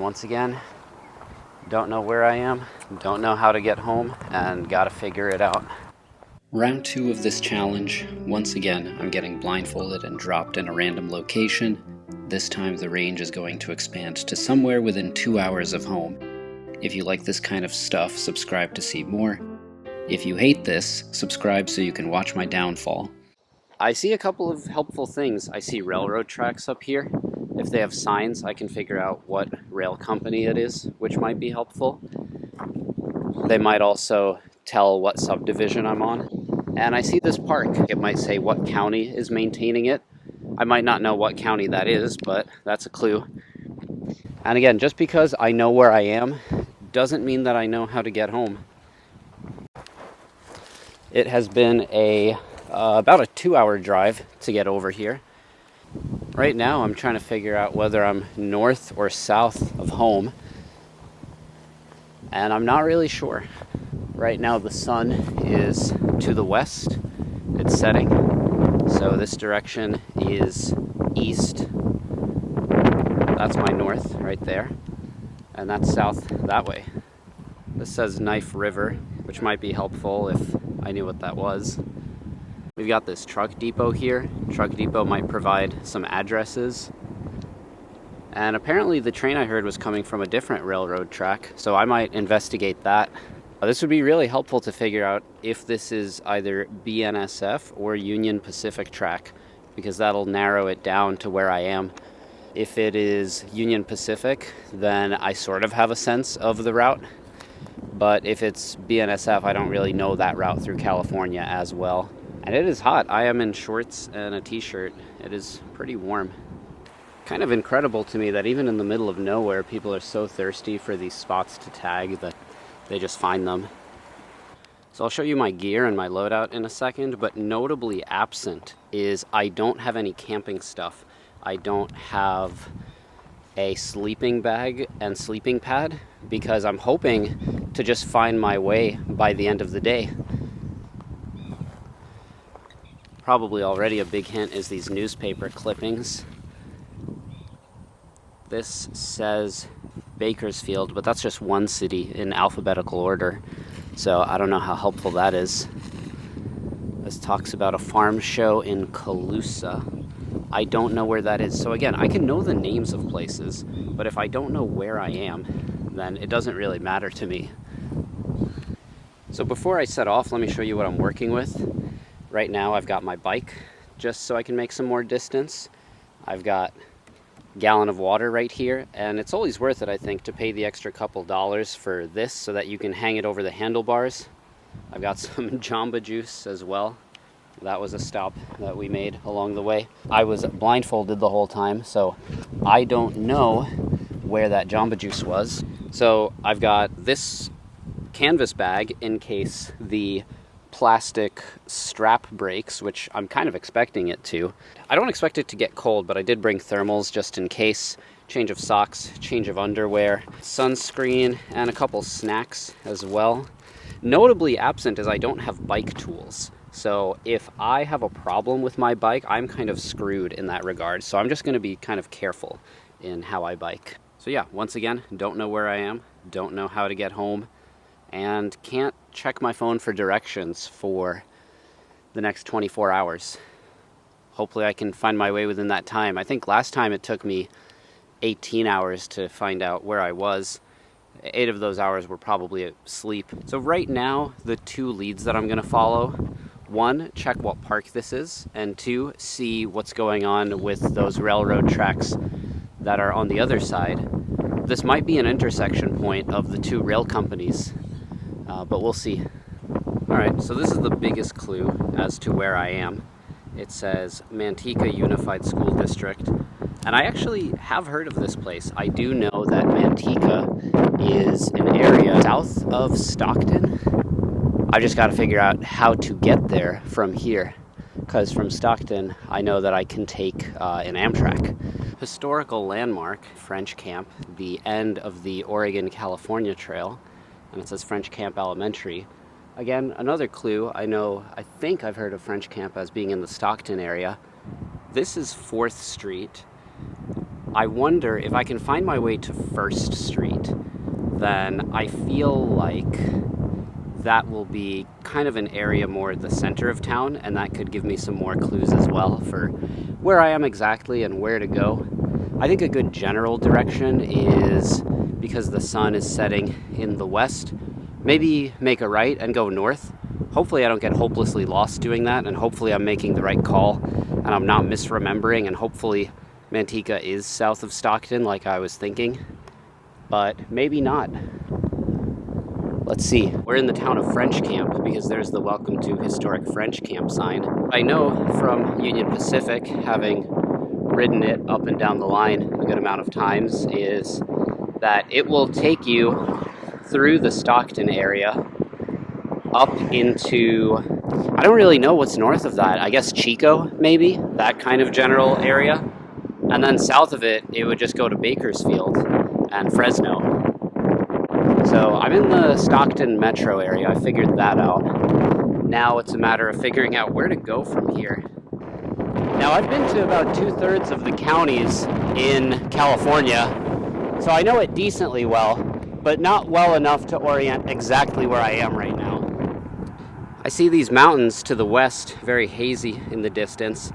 Once again, don't know where I am, don't know how to get home, and gotta figure it out. Round 2 of this challenge. Once again, I'm getting blindfolded and dropped in a random location. This time the range is going to expand to somewhere within 2 hours of home. If you like this kind of stuff, subscribe to see more. If you hate this, subscribe so you can watch my downfall. I see a couple of helpful things. I see railroad tracks up here. If they have signs, I can figure out what rail company it is, which might be helpful. They might also tell what subdivision I'm on. And I see this park. It might say what county is maintaining it. I might not know what county that is, but that's a clue. And again, just because I know where I am doesn't mean that I know how to get home. It has been about a 2-hour drive to get over here. Right now I'm trying to figure out whether I'm north or south of home, and I'm not really sure. Right now the sun is to the west, it's setting, so this direction is east. That's my north right there, and that's south that way. This says Knife River, which might be helpful if I knew what that was. We've got this truck depot here. Truck depot might provide some addresses. And apparently the train I heard was coming from a different railroad track, so I might investigate that. This would be really helpful to figure out if this is either BNSF or Union Pacific track, because that'll narrow it down to where I am. If it is Union Pacific, then I sort of have a sense of the route. But if it's BNSF, I don't really know that route through California as well. And it is hot. I am in shorts and a t-shirt. It is pretty warm. Kind of incredible to me that even in the middle of nowhere, people are so thirsty for these spots to tag that they just find them. So I'll show you my gear and my loadout in a second, but notably absent is I don't have any camping stuff. I don't have a sleeping bag and sleeping pad because I'm hoping to just find my way by the end of the day. Probably already a big hint is these newspaper clippings. This says Bakersfield, but that's just one city in alphabetical order, so I don't know how helpful that is. This talks about a farm show in Colusa. I don't know where that is. So again, I can know the names of places, but if I don't know where I am, then it doesn't really matter to me. So before I set off, let me show you what I'm working with. Right now I've got my bike just so I can make some more distance. I've got a gallon of water right here, and it's always worth it, I think, to pay the extra couple dollars for this so that you can hang it over the handlebars. I've got some Jamba Juice as well. That was a stop that we made along the way. I was blindfolded the whole time, so I don't know where that Jamba Juice was. So I've got this canvas bag in case the plastic strap breaks, which I'm kind of expecting it to. I don't expect it to get cold, but I did bring thermals just in case. Change of socks, change of underwear, sunscreen, and a couple snacks as well. Notably absent is I don't have bike tools. So if I have a problem with my bike, I'm kind of screwed in that regard. So I'm just going to be kind of careful in how I bike. So yeah, once again, don't know where I am, don't know how to get home, and can't check my phone for directions for the next 24 hours. Hopefully I can find my way within that time. I think last time it took me 18 hours to find out where I was. 8 of those hours were probably asleep. So right now, the 2 leads that I'm going to follow: 1, check what park this is, and 2, see what's going on with those railroad tracks that are on the other side. This might be an intersection point of the 2 rail companies, but we'll see. Alright, so this is the biggest clue as to where I am. It says Manteca Unified School District, and I actually have heard of this place. I do know that Manteca is an area south of Stockton. I've just got to figure out how to get there from here, because from Stockton I know that I can take an Amtrak. Historical landmark, French Camp, the end of the Oregon-California Trail, and it says French Camp Elementary. Again, another clue. I think I've heard of French Camp as being in the Stockton area. This is 4th Street. I wonder if I can find my way to First Street, then I feel like that will be kind of an area more at the center of town, and that could give me some more clues as well for where I am exactly and where to go. I think a good general direction is, because the sun is setting in the west, maybe make a right and go north. Hopefully I don't get hopelessly lost doing that, and hopefully I'm making the right call and I'm not misremembering, and hopefully Manteca is south of Stockton like I was thinking, but maybe not. Let's see. We're in the town of French Camp because there's the Welcome to Historic French Camp sign. I know from Union Pacific, having ridden it up and down the line a good amount of times, is that it will take you through the Stockton area up into, I don't really know what's north of that. I guess Chico, maybe, that kind of general area. And then south of it, it would just go to Bakersfield and Fresno. So I'm in the Stockton metro area. I figured that out. Now it's a matter of figuring out where to go from here. Now I've been to about 2/3 of the counties in California, so I know it decently well, but not well enough to orient exactly where I am right now. I see these mountains to the west, very hazy in the distance,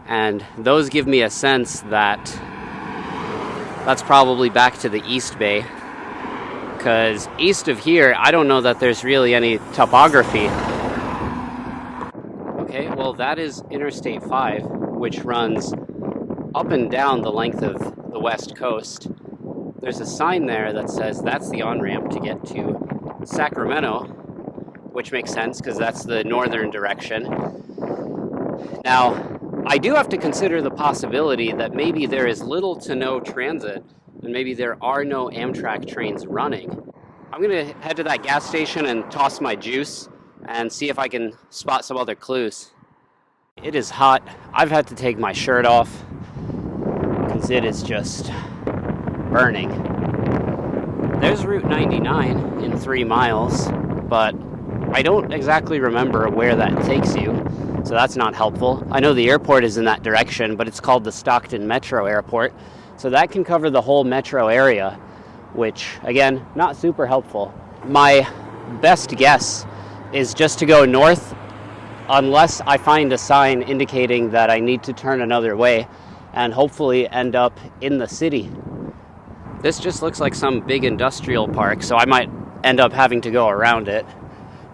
and those give me a sense that that's probably back to the East Bay, because east of here, I don't know that there's really any topography. Okay, well that is Interstate 5, which runs up and down the length of the west coast. There's a sign there that says that's the on-ramp to get to Sacramento, which makes sense because that's the northern direction. Now, I do have to consider the possibility that maybe there is little to no transit, and maybe there are no Amtrak trains running. I'm gonna head to that gas station and toss my juice and see if I can spot some other clues. It is hot. I've had to take my shirt off because it is just burning. There's Route 99 in 3 miles, but I don't exactly remember where that takes you, so that's not helpful. I know the airport is in that direction, but it's called the Stockton Metro Airport, so that can cover the whole metro area, which, again, not super helpful. My best guess is just to go north, unless I find a sign indicating that I need to turn another way, and hopefully end up in the city. This just looks like some big industrial park, so I might end up having to go around it,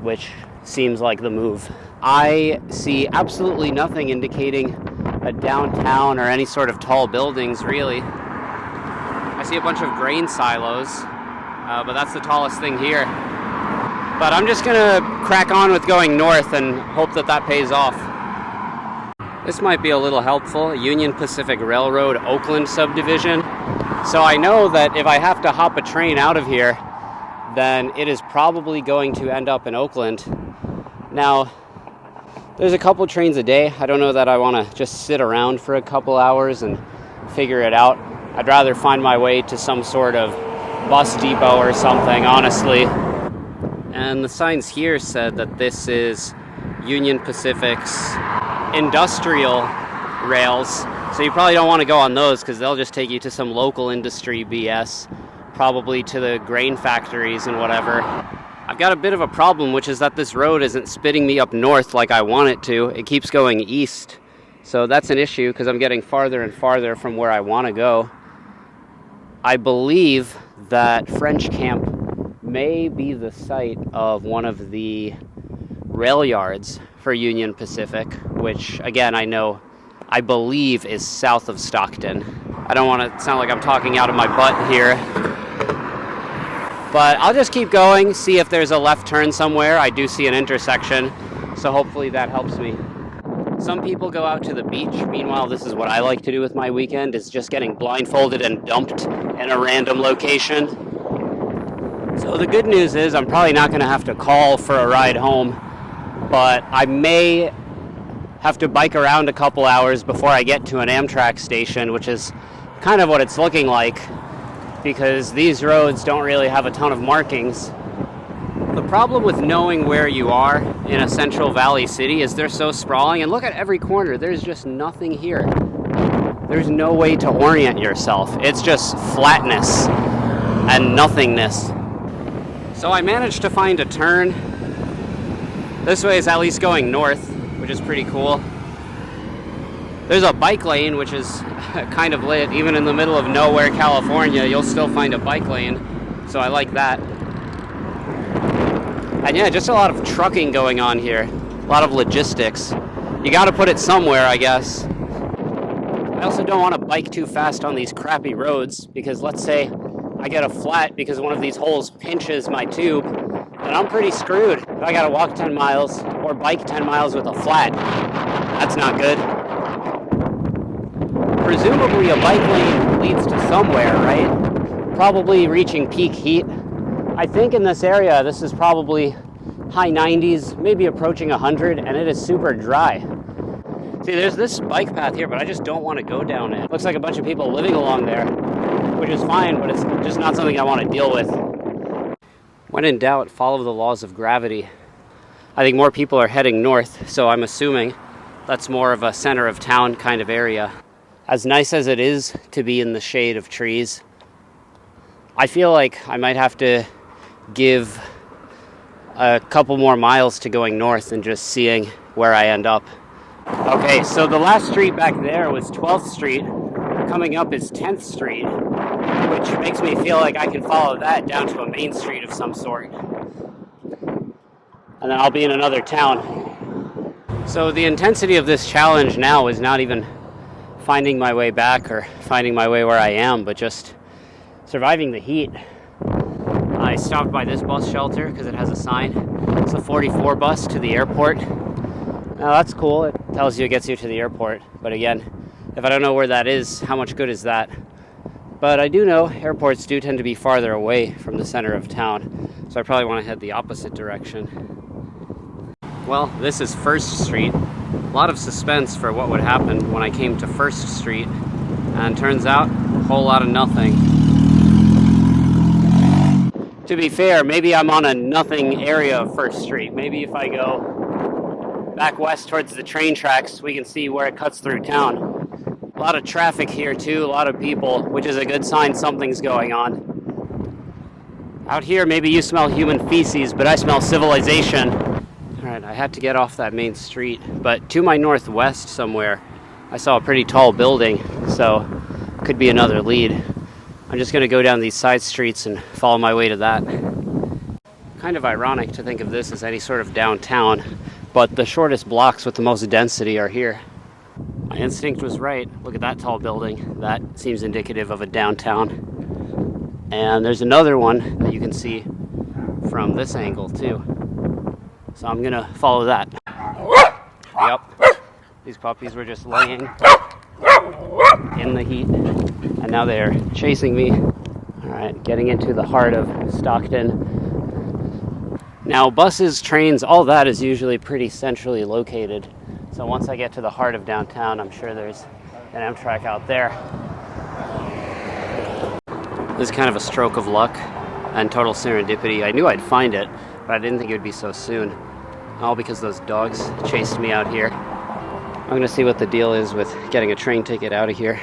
which seems like the move. I see absolutely nothing indicating a downtown or any sort of tall buildings, really. I see a bunch of grain silos, but that's the tallest thing here. But I'm just gonna crack on with going north and hope that that pays off. This might be a little helpful. Union Pacific Railroad Oakland subdivision. So I know that if I have to hop a train out of here, then it is probably going to end up in Oakland. Now, there's a couple trains a day. I don't know that I want to just sit around for a couple hours and figure it out. I'd rather find my way to some sort of bus depot or something, honestly. And the signs here said that this is Union Pacific's industrial rails. So you probably don't want to go on those because they'll just take you to some local industry BS, probably to the grain factories and whatever. I've got a bit of a problem, which is that this road isn't spitting me up north like I want it to. It keeps going east. So that's an issue because I'm getting farther and farther from where I want to go. I believe that French Camp may be the site of one of the rail yards for Union Pacific, which, again, I believe is south of Stockton. I don't want to sound like I'm talking out of my butt here. But I'll just keep going, see if there's a left turn somewhere. I do see an intersection, so hopefully that helps me. Some people go out to the beach. Meanwhile, this is what I like to do with my weekend, is just getting blindfolded and dumped in a random location. So the good news is I'm probably not going to have to call for a ride home, but I may have to bike around a couple hours before I get to an Amtrak station, which is kind of what it's looking like, because these roads don't really have a ton of markings. The problem with knowing where you are in a Central Valley city is they're so sprawling, and look at every corner, there's just nothing here. there's no way to orient yourself. It's just flatness and nothingness. So I managed to find a turn. This way is at least going north, which is pretty cool. There's a bike lane, which is kind of lit. Even in the middle of nowhere, California, you'll still find a bike lane. So I like that. And yeah, just a lot of trucking going on here. A lot of logistics. You gotta put it somewhere, I guess. I also don't want to bike too fast on these crappy roads, because let's say I get a flat because one of these holes pinches my tube, then I'm pretty screwed. If I gotta walk 10 miles or bike 10 miles with a flat, that's not good. Presumably a bike lane leads to somewhere, right? Probably reaching peak heat. I think in this area, this is probably high 90s, maybe approaching 100, and it is super dry. See, there's this bike path here, but I just don't want to go down it. Looks like a bunch of people living along there, which is fine, but it's just not something I want to deal with. When in doubt, follow the laws of gravity. I think more people are heading north, so I'm assuming that's more of a center of town kind of area. As nice as it is to be in the shade of trees, I feel like I might have to give a couple more miles to going north and just seeing where I end up. Okay, so the last street back there was 12th Street. Coming up is 10th Street, which makes me feel like I can follow that down to a main street of some sort. And then I'll be in another town. So the intensity of this challenge now is not even finding my way back or finding my way where I am, but just surviving the heat. I stopped by this bus shelter because it has a sign. It's a 44 bus to the airport. Now that's cool. It tells you it gets you to the airport. But again, if I don't know where that is, how much good is that? But I do know airports do tend to be farther away from the center of town. So I probably want to head the opposite direction. Well, this is 1st Street. A lot of suspense for what would happen when I came to 1st Street. And turns out, a whole lot of nothing. To be fair, maybe I'm on a nothing area of 1st Street. Maybe if I go back west towards the train tracks, we can see where it cuts through town. A lot of traffic here too, a lot of people, which is a good sign something's going on. Out here, maybe you smell human feces, but I smell civilization. Alright, I had to get off that main street, but to my northwest somewhere, I saw a pretty tall building, so could be another lead. I'm just going to go down these side streets and follow my way to that. Kind of ironic to think of this as any sort of downtown, but the shortest blocks with the most density are here. My instinct was right. Look at that tall building. That seems indicative of a downtown. And there's another one that you can see from this angle too. So I'm going to follow that. Yep. These puppies were just laying in the heat, and now they're chasing me. Alright, getting into the heart of Stockton. Now, buses, trains, all that is usually pretty centrally located. So once I get to the heart of downtown, I'm sure there's an Amtrak out there. This is kind of a stroke of luck and total serendipity. I knew I'd find it, but I didn't think it would be so soon. All because those dogs chased me out here. I'm going to see what the deal is with getting a train ticket out of here.